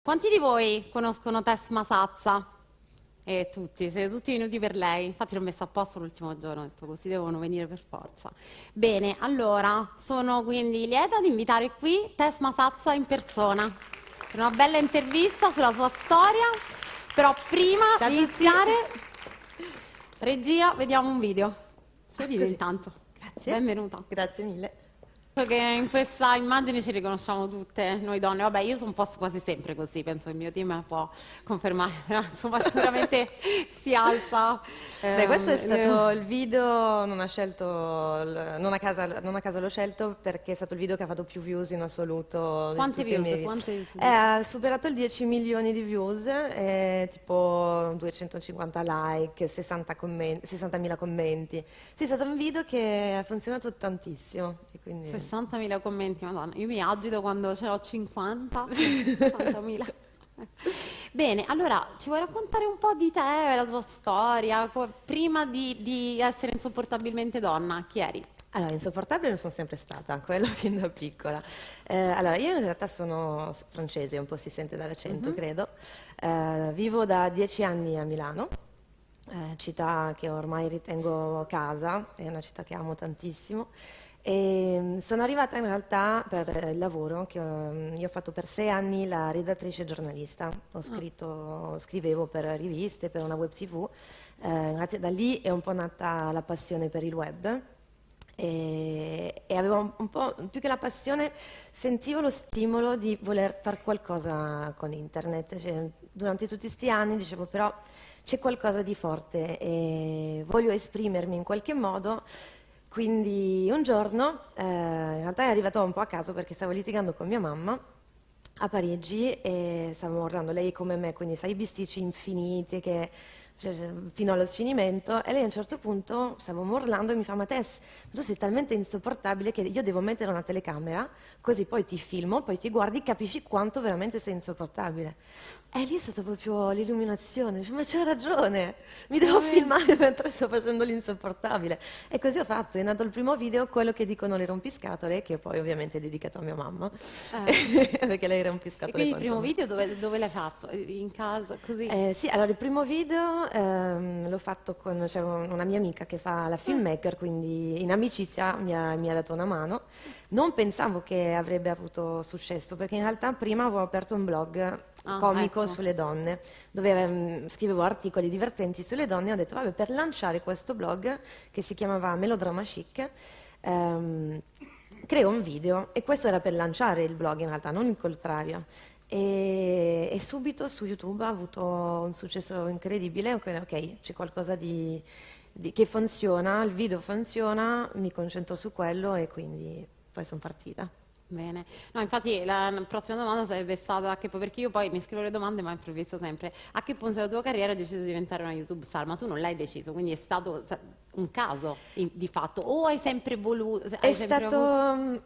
Quanti di voi conoscono Tess Masazza? Tutti, siete tutti venuti per lei. Infatti l'ho messo a posto l'ultimo giorno, ho detto così devono venire per forza. Bene, allora, sono quindi lieta di invitare qui Tess Masazza in persona per una bella intervista sulla sua storia. Però prima Ciao a di tutti. iniziare, regia, vediamo un video. Sediti Così. intanto. Grazie. Benvenuta. Grazie mille. Penso che in questa immagine ci riconosciamo tutte noi donne. Vabbè, io sono un po' quasi sempre così, penso che il mio team può confermare, però, insomma sicuramente si alza. Beh, questo è stato il video, non a caso l'ho scelto perché è stato il video che ha fatto più views in assoluto di Quante tutti i views? miei video. Quante views? Ha superato il 10 milioni di views, tipo 250 like, 60.000 commenti. Sì, è stato un video che ha funzionato tantissimo. E quindi... 60.000 commenti, madonna, io mi agito quando ce l'ho 50, 60.000. Bene, allora ci vuoi raccontare un po' di te, la tua storia, prima di essere insopportabilmente donna, chi eri? Allora, insopportabile non sono sempre stata, quello fin da piccola. Allora, io in realtà sono francese, un po' si sente dall'accento, credo. Vivo da 10 anni a Milano, città che ormai ritengo casa, è una città che amo tantissimo. E sono arrivata in realtà per il lavoro, che io ho fatto per 6 anni la redattrice giornalista, scrivevo per riviste, per una web TV, da lì è un po' nata la passione per il web e avevo un po', più che la passione, sentivo lo stimolo di voler fare qualcosa con internet. Cioè, durante tutti questi anni dicevo però c'è qualcosa di forte e voglio esprimermi in qualche modo. Quindi un giorno, in realtà è arrivato un po' a caso perché stavo litigando con mia mamma a Parigi e stavamo guardando, lei come me, quindi sai i bisticci infiniti che fino allo sfinimento, e lei a un certo punto stavo urlando e mi fa: ma Tess, tu sei talmente insopportabile che io devo mettere una telecamera così poi ti filmo, poi ti guardi, capisci quanto veramente sei insopportabile. E lì è stata proprio l'illuminazione, dice, ma c'ha ragione, mi devo filmare mentre sto facendo l'insopportabile. E così ho fatto, è nato il primo video, quello che dicono le rompiscatole, che poi ovviamente è dedicato a mia mamma, perché lei E rompiscatole quindi il quanto primo me. video dove l'hai fatto? In casa, così? Sì, allora il primo video l'ho fatto con c'è una mia amica che fa la filmmaker, quindi in amicizia mi ha dato una mano. Non pensavo che avrebbe avuto successo, perché in realtà prima avevo aperto un blog comico Ecco. sulle donne, dove scrivevo articoli divertenti sulle donne, e ho detto, vabbè, per lanciare questo blog, che si chiamava Melodrama Chic, creo un video, e questo era per lanciare il blog in realtà, non il contrario. E subito su YouTube ha avuto un successo incredibile, ok, c'è qualcosa che funziona, il video funziona, mi concentro su quello e quindi poi sono partita. Bene, no, infatti la prossima domanda sarebbe stata perché io poi mi scrivo le domande ma improvviso sempre. A che punto della tua carriera hai deciso di diventare una YouTube star? Ma tu non l'hai deciso, quindi è stato un caso di fatto, o hai sempre voluto?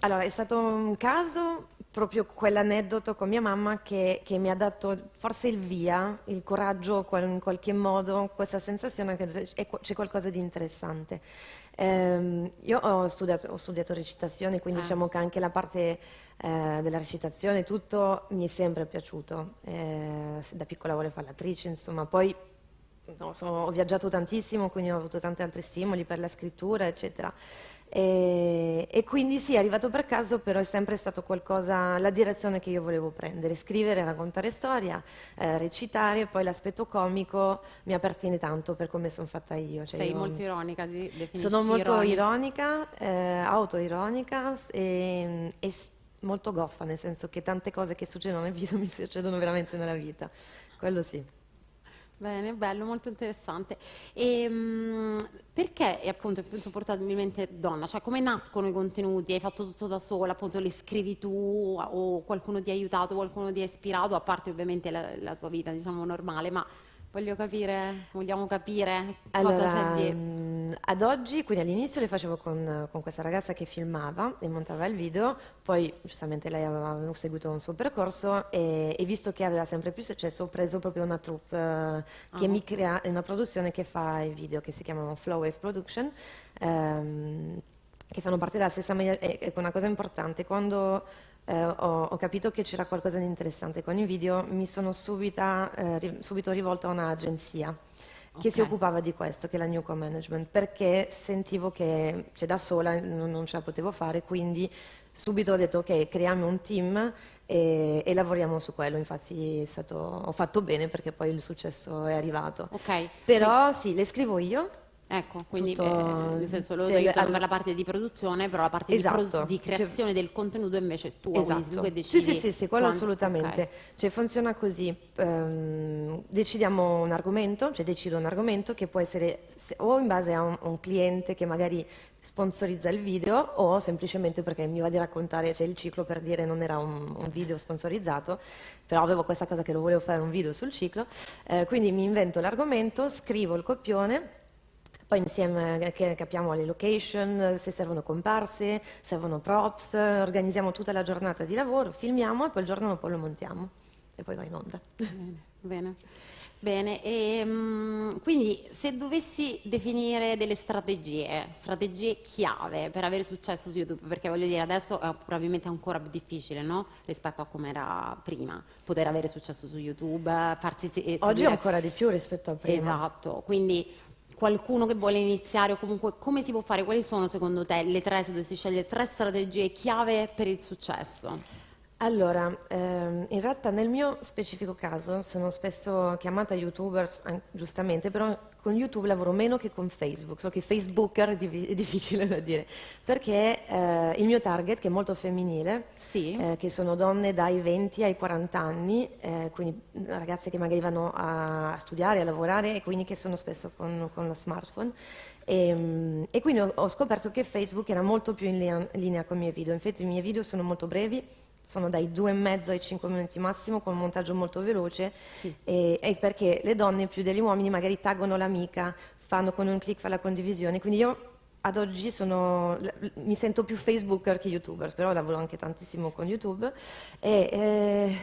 Allora, è stato un caso, proprio quell'aneddoto con mia mamma che mi ha dato forse il via, il coraggio in qualche modo, questa sensazione che c'è qualcosa di interessante. Io ho studiato recitazione, quindi diciamo che anche la parte della recitazione, tutto mi è sempre piaciuto. Da piccola volevo fare l'attrice, insomma, poi ho viaggiato tantissimo, quindi ho avuto tanti altri stimoli per la scrittura, eccetera. E quindi sì, è arrivato per caso, però è sempre stato qualcosa, la direzione che io volevo prendere: scrivere, raccontare storia, recitare. Poi l'aspetto comico mi appartiene tanto per come sono fatta io. Cioè Sei molto ironica, ti definisci sono molto ironica. ironica, autoironica e molto goffa, nel senso che tante cose che succedono nel video mi succedono veramente nella vita, quello sì. Bene, bello, molto interessante. Perché è appunto insopportabilmente donna? Cioè, come nascono i contenuti? Hai fatto tutto da sola, appunto li scrivi tu o qualcuno ti ha aiutato, qualcuno ti ha ispirato, a parte ovviamente la tua vita, diciamo, normale, ma vogliamo capire cosa c'è Allora, dietro. ad oggi, quindi all'inizio le facevo con questa ragazza che filmava e montava il video, poi giustamente lei aveva seguito un suo percorso e visto che aveva sempre più successo, ho preso proprio una troupe che mi crea una produzione che fa i video, che si chiamano Flow Wave Production, che fanno parte della stessa maniera. Ecco, una cosa importante, quando ho capito che c'era qualcosa di interessante con i video, mi sono subito rivolta a un'agenzia che si Ok. occupava di questo, che è la Newco Management, perché sentivo che da sola non ce la potevo fare, quindi subito ho detto ok, creiamo un team e lavoriamo su quello. Infatti ho fatto bene perché poi il successo è arrivato. Ok, Però sì, le scrivo io, ecco, quindi tutto, nel senso loro ti cioè, aiutano per la parte di produzione, però la parte esatto, di cioè, creazione del contenuto invece è tua, quindi sei tu esatto. che Sì, sì, decidi sì, sì, quello ok, assolutamente. Cioè, funziona così. Decidiamo un argomento, cioè decido un argomento che può essere o in base a un cliente che magari sponsorizza il video o semplicemente perché mi va di raccontare, cioè il ciclo per dire non era un video sponsorizzato, però avevo questa cosa che lo volevo fare un video sul ciclo, quindi mi invento l'argomento, scrivo il copione. Poi insieme che capiamo le location, se servono comparse, servono props, organizziamo tutta la giornata di lavoro, filmiamo e poi il giorno dopo lo montiamo e poi va in onda. bene, bene. Bene, e, quindi se dovessi definire delle strategie chiave per avere successo su YouTube, perché voglio dire adesso è probabilmente ancora più difficile, no? Rispetto a come era prima, poter avere successo su YouTube, farsi Oggi seguire. ancora di più rispetto a prima. Esatto, quindi qualcuno che vuole iniziare o comunque come si può fare? Quali sono secondo te le tre, se dovessi scegliere tre strategie chiave per il successo? Allora, in realtà nel mio specifico caso sono spesso chiamata YouTuber, giustamente, però con YouTube lavoro meno che con Facebook, so che Facebooker è difficile da dire, perché il mio target, che è molto femminile, Sì, che sono donne dai 20 ai 40 anni, quindi ragazze che magari vanno a studiare, a lavorare e quindi che sono spesso con lo smartphone. E quindi ho scoperto che Facebook era molto più in linea con i miei video, infatti i miei video sono molto brevi, sono dai 2,5 ai 5 minuti massimo con un montaggio molto veloce sì. e perché le donne più degli uomini magari taggano l'amica, fanno con un click fa la condivisione, quindi io ad oggi mi sento più Facebooker che YouTuber, però lavoro anche tantissimo con YouTube e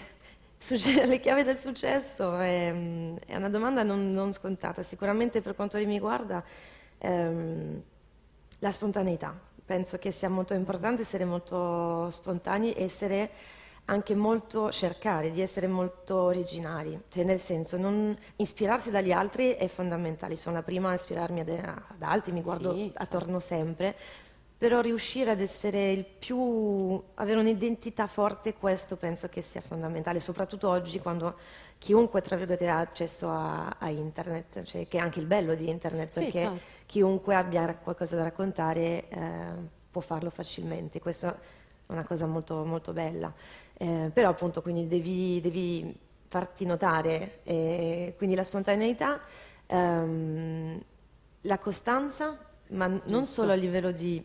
le chiavi del successo è una domanda non scontata, sicuramente per quanto mi riguarda la spontaneità. Penso che sia molto importante essere molto spontanei e essere anche cercare di essere molto originali, cioè nel senso non ispirarsi dagli altri è fondamentale, sono la prima a ispirarmi ad altri, mi guardo Sì, attorno sempre, però riuscire ad essere avere un'identità forte, questo penso che sia fondamentale, soprattutto oggi quando chiunque, tra virgolette, ha accesso a internet, cioè, che è anche il bello di internet, Sì, perché certo. chiunque abbia qualcosa da raccontare può farlo facilmente, questa è una cosa molto, molto bella. Però appunto quindi devi farti notare, quindi la spontaneità, la costanza, ma non solo a Giusto. livello di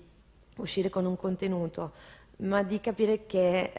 uscire con un contenuto, ma di capire che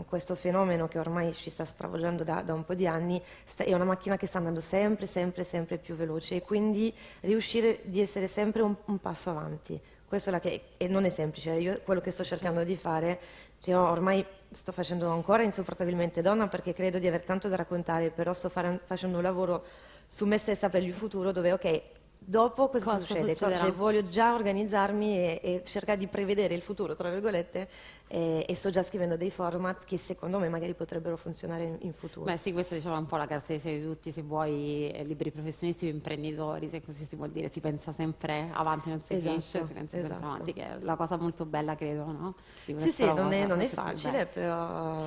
questo fenomeno che ormai ci sta stravolgendo da un po' di anni è una macchina che sta andando sempre, sempre, sempre più veloce e quindi riuscire di essere sempre un passo avanti. Questo e non è semplice, io quello che sto cercando di fare, cioè, ormai sto facendo ancora insopportabilmente donna perché credo di aver tanto da raccontare, però facendo un lavoro su me stessa per il futuro dove ok, dopo cosa Cosa succede? succederà? Cioè, voglio già organizzarmi e cercare di prevedere il futuro, tra virgolette, e sto già scrivendo dei format che secondo me magari potrebbero funzionare in futuro. Beh sì, questa diciamo è un po' la caratteristica di tutti, se vuoi liberi professionisti o imprenditori, se così si vuol dire, si pensa sempre avanti, non si finisce, si pensa sempre Esatto. avanti, che è la cosa molto bella credo, no? Di Sì, questa sì, non è cosa più facile, bella. però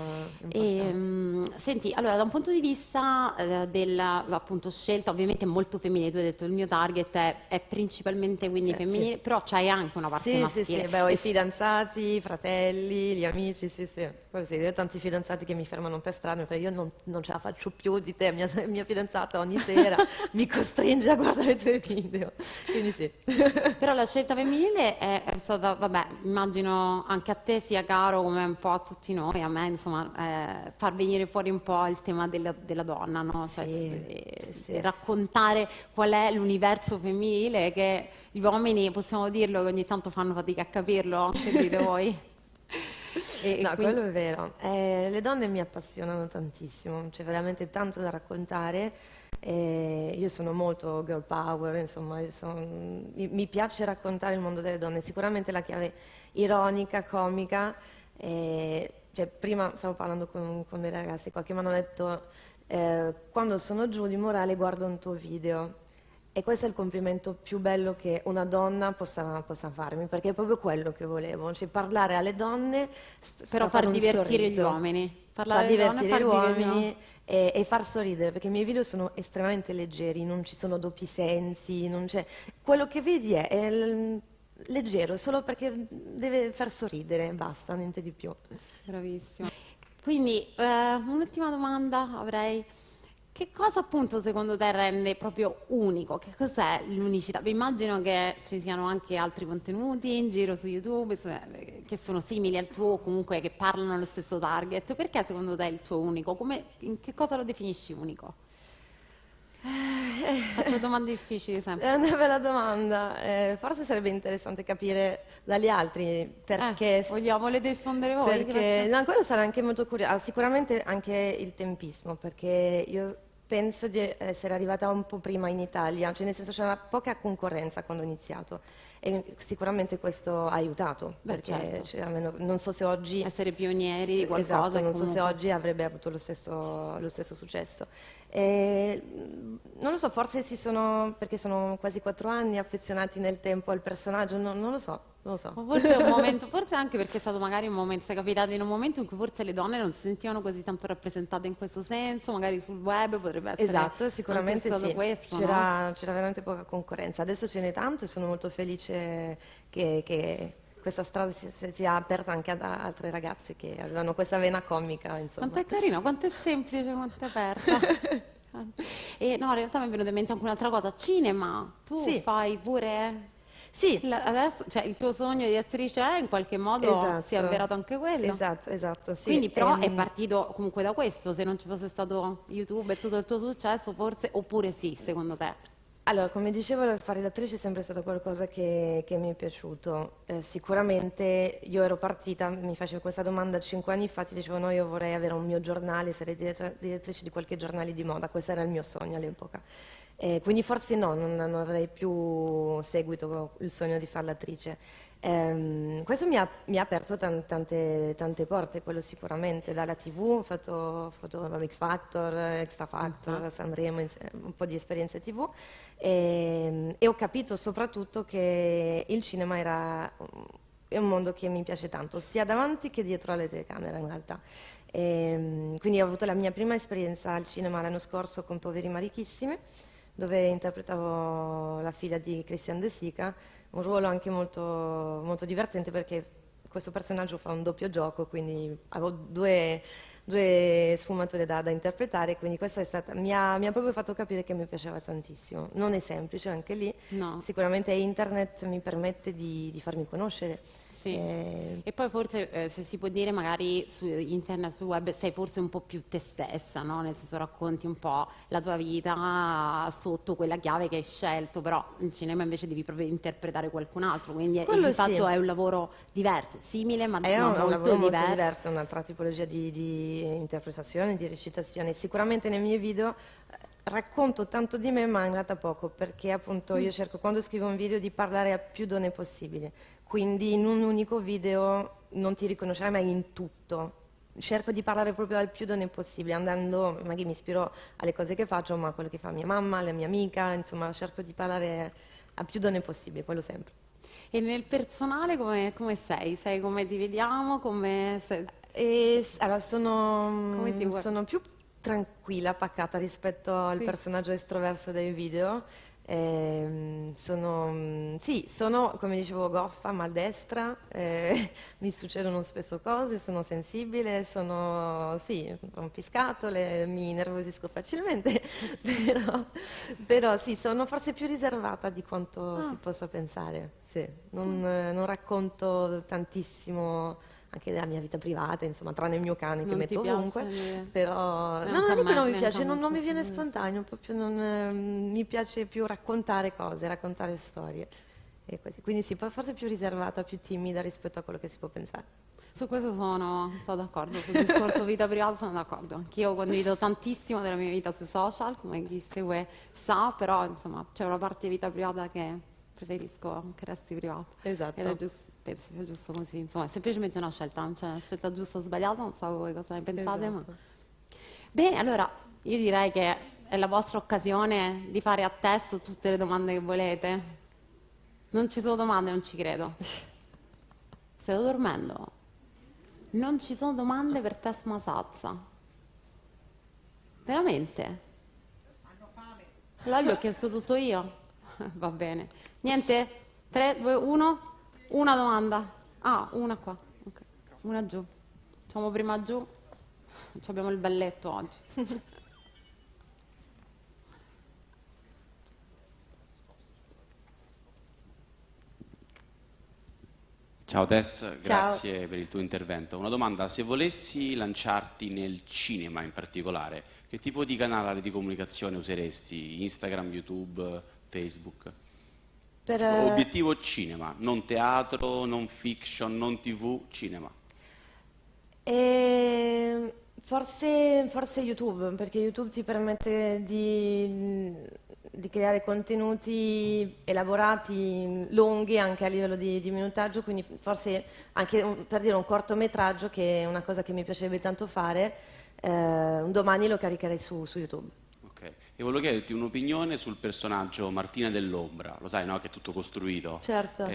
è E, importante. senti, allora da un punto di vista della appunto, scelta, ovviamente molto femminile, tu hai detto il mio target è principalmente quindi Cioè, femminile, sì. però c'hai anche una parte Sì, sì, maschile. sì, beh, ho i fidanzati, i fratelli, gli amici, sì, sì. Quello sì, io ho tanti fidanzati che mi fermano per strada, mi fanno, io non ce la faccio più di te, mia fidanzata ogni sera mi costringe a guardare i tuoi video. Quindi sì. Però la scelta femminile è stata, vabbè, immagino anche a te sia caro come un po' a tutti noi, a me, insomma, far venire fuori un po' il tema della donna, no? Cioè, Sì, sì. raccontare qual è l'universo femminile che gli uomini, possiamo dirlo, che ogni tanto fanno fatica a capirlo, anche dite voi. E No, quindi, quello è vero. Le donne mi appassionano tantissimo, c'è veramente tanto da raccontare. Io sono molto girl power, insomma, mi piace raccontare il mondo delle donne. Sicuramente la chiave ironica, comica, cioè, prima stavo parlando con dei ragazzi qua che mi hanno detto, quando sono giù di morale guardo un tuo video. E questo è il complimento più bello che una donna possa farmi, perché è proprio quello che volevo, cioè parlare alle donne, Però far fare un divertire gli sorriso, uomini. far Parlare alle donne e divertire gli far divertire... uomini e far sorridere, perché i miei video sono estremamente leggeri, non ci sono doppi sensi, non c'è... Quello che vedi è leggero, solo perché deve far sorridere, basta, niente di più. Bravissimo. Quindi, un'ultima domanda avrei. Che cosa appunto secondo te rende proprio unico? Che cos'è l'unicità? Vi immagino che ci siano anche altri contenuti in giro su YouTube che sono simili al tuo o comunque che parlano allo stesso target. Perché secondo te è il tuo unico? In che cosa lo definisci unico? Faccio domande difficili sempre. È una bella domanda. Forse sarebbe interessante capire dagli altri perché... Volete rispondere voi? Perché, no, quello sarà anche molto curioso. Sicuramente anche il tempismo, perché io penso di essere arrivata un po' prima in Italia, cioè nel senso c'era poca concorrenza quando ho iniziato e sicuramente questo ha aiutato, perché certo. cioè, almeno, non so se oggi... Essere pionieri di qualcosa. Esatto, non so se comunque... oggi avrebbe avuto lo stesso successo. Non lo so, forse perché sono quasi 4 anni affezionati nel tempo al personaggio, non lo so. Non lo so. Forse è un momento, forse anche perché è stato magari un momento, sei capitato in un momento in cui forse le donne non si sentivano così tanto rappresentate in questo senso, magari sul web potrebbe essere esatto, sicuramente anche stato sì. questo, C'era veramente poca concorrenza. Adesso ce n'è tanto e sono molto felice che questa strada sia aperta anche ad altre ragazze che avevano questa vena comica, insomma. Quanto è carino, quanto è semplice, quanto è aperta. E no, in realtà mi è venuta in mente anche un'altra cosa, cinema, tu Sì. fai pure... Sì. Adesso, cioè, il tuo sogno di attrice è in qualche modo si è avverato anche quello. Esatto, sì. Quindi però è partito comunque da questo, se non ci fosse stato YouTube e tutto il tuo successo, forse, oppure sì, secondo te? Allora, come dicevo, fare l'attrice è sempre stato qualcosa che mi è piaciuto. Sicuramente io ero partita, mi facevo questa domanda 5 anni fa, ti dicevo no, io vorrei avere un mio giornale, sarei direttrice di qualche giornale di moda, questo era il mio sogno all'epoca. Quindi forse no, non avrei più seguito il sogno di fare l'attrice. Questo mi ha aperto tante porte, quello sicuramente, dalla TV, ho fatto X Factor, Extra Factor, Sanremo, un po' di esperienze TV e ho capito soprattutto che il cinema è un mondo che mi piace tanto, sia davanti che dietro alle telecamere in realtà. Quindi ho avuto la mia prima esperienza al cinema l'anno scorso con Poveri ma ricchissimi, dove interpretavo la figlia di Christian De Sica, un ruolo anche molto, molto divertente perché questo personaggio fa un doppio gioco, quindi avevo due sfumature da interpretare, quindi questa mi ha proprio fatto capire che mi piaceva tantissimo. Non è semplice anche lì, No. sicuramente internet mi permette di farmi conoscere. Sì. E poi forse, se si può dire, magari su internet, sul web, sei forse un po' più te stessa, no? Nel senso racconti un po' la tua vita sotto quella chiave che hai scelto, però in cinema invece devi proprio interpretare qualcun altro, quindi Quello di fatto sì. è un lavoro diverso, simile ma È un molto lavoro molto diverso. diverso, è un'altra tipologia di interpretazione, di recitazione. Sicuramente nei miei video racconto tanto di me, ma in realtà poco, perché appunto io cerco quando scrivo un video di parlare a più donne possibile. Quindi in un unico video non ti riconoscerai mai in tutto. Cerco di parlare proprio al più donne possibile, andando, magari mi ispiro alle cose che faccio, ma a quello che fa mia mamma, la mia amica, insomma, cerco di parlare a più donne possibile, quello sempre. E nel personale come sei? Sei come ti vediamo? Allora, Come ti vuoi? sono più tranquilla, pacata rispetto al Sì. personaggio estroverso dei video. Sono, come dicevo, goffa, maldestra, mi succedono spesso cose, sono sensibile, sono, sì, rompiscatole, mi nervosisco facilmente, però sì, sono forse più riservata di quanto si possa pensare. Sì. Non racconto tantissimo anche della mia vita privata, insomma, tranne il mio cane che Non metto ti ovunque, piace? però Neanche no, a non è che me, non mi neanche piace, a me, non mi viene questo non è. spontaneo, proprio mi piace più raccontare cose, raccontare storie e così. Quindi sì, forse più riservata, più timida rispetto a quello che si può pensare. Su questo sono d'accordo, sul discorso vita privata sono d'accordo. Anch'io condivido tantissimo della mia vita sui social, come chi segue sa, però insomma c'è una parte di vita privata che preferisco che resti privato. Esatto. Ed è giusto, penso sia giusto così, insomma, è semplicemente una scelta, non c'è una scelta giusta o sbagliata, non so voi cosa ne pensate, Esatto. ma... Bene, allora, io direi che è la vostra occasione di fare a test tutte le domande che volete. Non ci sono domande, non ci credo. State dormendo? Non ci sono domande per test Masazza. Veramente? Hanno fame. Allora gli ho chiesto tutto io. Va bene. Niente? 3, 2, 1. Una domanda. Ah, una qua. Ok. Una giù. Facciamo prima giù. Ci abbiamo il balletto oggi. Ciao Tess, Ciao. grazie per il tuo intervento. Una domanda, se volessi lanciarti nel cinema in particolare, che tipo di canale di comunicazione useresti? Instagram, YouTube, Facebook? Per, Obiettivo cinema, non teatro, non fiction, non TV, cinema. forse YouTube, perché YouTube ti permette di creare contenuti elaborati, lunghi anche a livello di minutaggio, quindi forse anche per dire un cortometraggio, che è una cosa che mi piacerebbe tanto fare, un domani lo caricherei su YouTube. Ok. E volevo chiederti un'opinione sul personaggio Martina dell'Ombra, lo sai, no? Che è tutto costruito. Certo.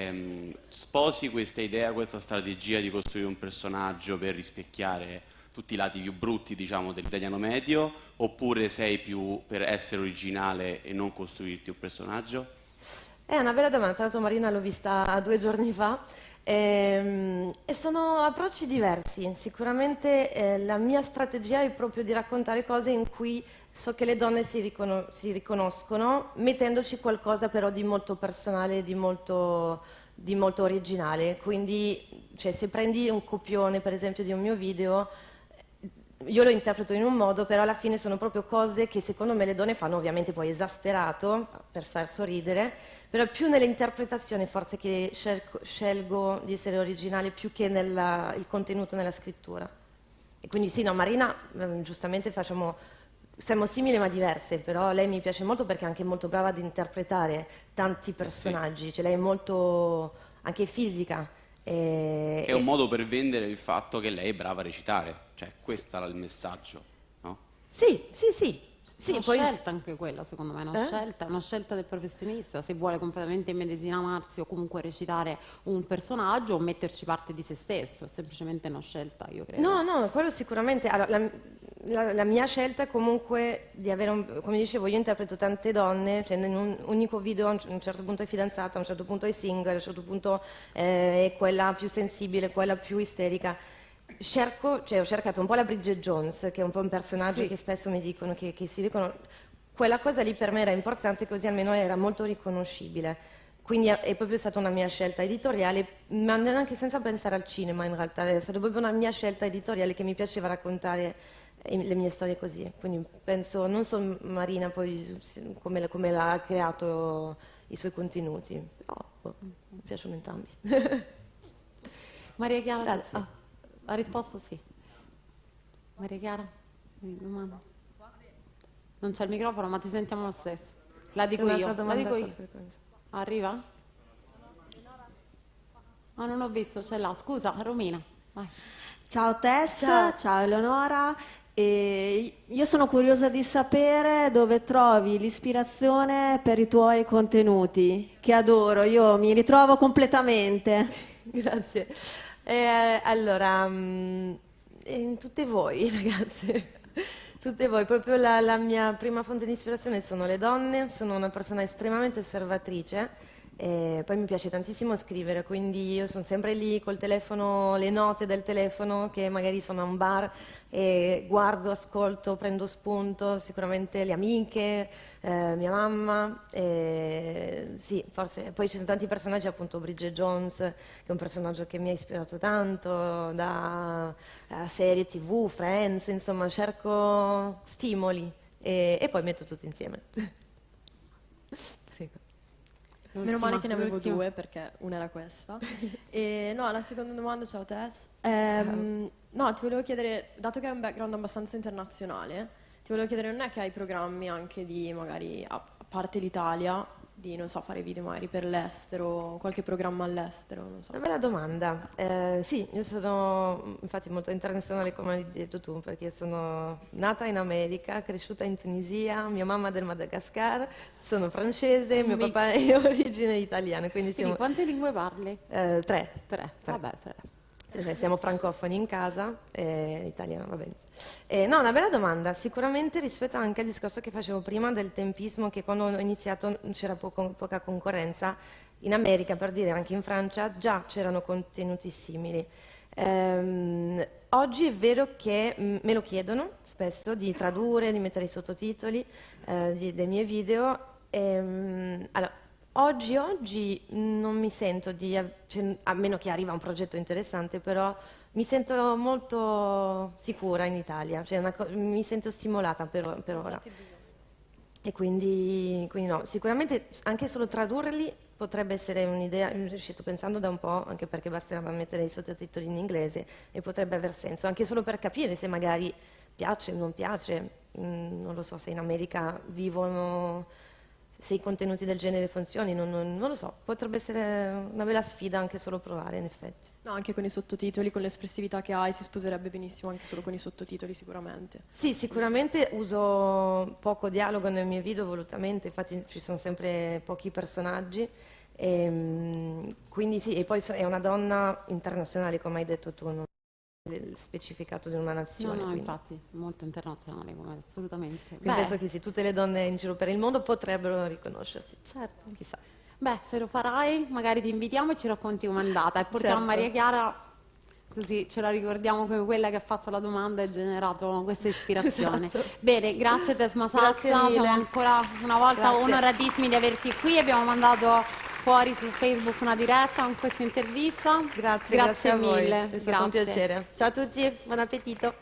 Sposi questa idea, questa strategia di costruire un personaggio per rispecchiare tutti i lati più brutti, diciamo, dell'italiano medio, oppure sei più per essere originale e non costruirti un personaggio? È una bella domanda, tra l'altro Marina l'ho vista 2 giorni fa e sono approcci diversi. Sicuramente la mia strategia è proprio di raccontare cose in cui so che le donne si riconoscono, mettendoci qualcosa però di molto personale, di molto originale. Quindi, cioè, se prendi un copione, per esempio, di un mio video, io lo interpreto in un modo, però alla fine sono proprio cose che secondo me le donne fanno, ovviamente poi esasperato per far sorridere, però è più nell'interpretazione forse che scelgo di essere originale più che il contenuto nella scrittura. E quindi sì, no, Marina, giustamente siamo simili ma diverse, però lei mi piace molto perché è anche molto brava ad interpretare tanti personaggi, cioè lei è molto anche fisica. È un modo per vendere il fatto che lei è brava a recitare, cioè questo è il messaggio, no? Sì, Una poi scelta anche quella, secondo me, una scelta del professionista, se vuole completamente immedesimarsi o comunque recitare un personaggio o metterci parte di se stesso, è semplicemente una scelta, io credo. no, quello sicuramente. Allora, la mia scelta è comunque di avere, come dicevo, io interpreto tante donne, cioè in un unico video a un certo punto è fidanzata, a un certo punto è single, a un certo punto è quella più sensibile, quella più isterica. Ho cercato un po' la Bridget Jones, che è un po' un personaggio che spesso mi dicono che si riconosce. Quella cosa lì per me era importante, così almeno era molto riconoscibile. Quindi è proprio stata una mia scelta editoriale, ma neanche senza pensare al cinema in realtà, è stata proprio una mia scelta editoriale che mi piaceva raccontare le mie storie così. Quindi penso, non so Marina poi come l'ha creato i suoi contenuti, però mi piacciono entrambi. Maria Chiara, Grazie. ha risposto sì. Maria Chiara, domanda. Non c'è il microfono, ma ti sentiamo lo stesso. La dico C'è io, un'altra la domanda dico per io. frequenza. Arriva? Ah, non ho visto, c'è là. Scusa, Romina, vai. Ciao Tess, Ciao. ciao Eleonora. E io sono curiosa di sapere dove trovi l'ispirazione per i tuoi contenuti, che adoro, io mi ritrovo completamente. Grazie. Allora, in tutte voi, ragazze, tutte voi, proprio la mia prima fonte di ispirazione sono le donne, sono una persona estremamente osservatrice. E poi mi piace tantissimo scrivere, quindi io sono sempre lì col telefono, le note del telefono, che magari sono a un bar e guardo, ascolto, prendo spunto, sicuramente le amiche, mia mamma, sì, forse. Poi ci sono tanti personaggi, appunto Bridget Jones, che è un personaggio che mi ha ispirato tanto, da serie TV, Friends, insomma, cerco stimoli e poi metto tutto insieme. Prego. Meno male che ne avevo l'ultima. 2 perché una era questa. E no, la seconda domanda, ciao Tess. No, ti volevo chiedere, dato che hai un background abbastanza internazionale, ti volevo chiedere, non è che hai programmi anche di magari, a parte l'Italia, di, non so, fare video magari per l'estero, qualche programma all'estero, non so. Una bella domanda. Sì, io sono infatti molto internazionale come hai detto tu, perché sono nata in America, cresciuta in Tunisia, mia mamma è del Madagascar, sono francese, mio mix. papà è origine italiana, quindi Quindi siamo quante lingue parli? tre. Tre. Vabbè, tre. Sì, siamo francofoni in casa, italiano va bene. No, una bella domanda. Sicuramente rispetto anche al discorso che facevo prima del tempismo, che quando ho iniziato c'era poca concorrenza, in America, per dire anche in Francia, già c'erano contenuti simili. Oggi è vero che me lo chiedono spesso di tradurre, di mettere i sottotitoli dei miei video. Allora, oggi non mi sento a meno che arriva un progetto interessante, però mi sento molto sicura in Italia, cioè mi sento stimolata per ora. E quindi no, sicuramente anche solo tradurli potrebbe essere un'idea, ci sto pensando da un po', anche perché basterà mettere i sottotitoli in inglese e potrebbe aver senso, anche solo per capire se magari piace o non piace, non lo so, se in America vivono, se i contenuti del genere funzionino, non lo so, potrebbe essere una bella sfida anche solo provare in effetti. No, anche con i sottotitoli, con l'espressività che hai, si sposerebbe benissimo anche solo con i sottotitoli sicuramente. Sì, sicuramente uso poco dialogo nei miei video volutamente, infatti ci sono sempre pochi personaggi, quindi sì, e poi è una donna internazionale come hai detto tu, non è il specificato di una nazione. No, quindi. infatti, molto internazionale, assolutamente. Quindi penso che sì, tutte le donne in giro per il mondo potrebbero riconoscersi. Certo. Chissà. Beh, se lo farai, magari ti invitiamo e ci racconti com'è andata e portiamo Certo. Maria Chiara, così ce la ricordiamo come quella che ha fatto la domanda e ha generato questa ispirazione. Esatto. Bene, grazie Tesma Grazie Salsa, mille. siamo ancora una volta Grazie. onoratissimi di averti qui, abbiamo mandato fuori su Facebook una diretta con questa intervista. Grazie a voi, mille. è stato un piacere. Ciao a tutti, buon appetito.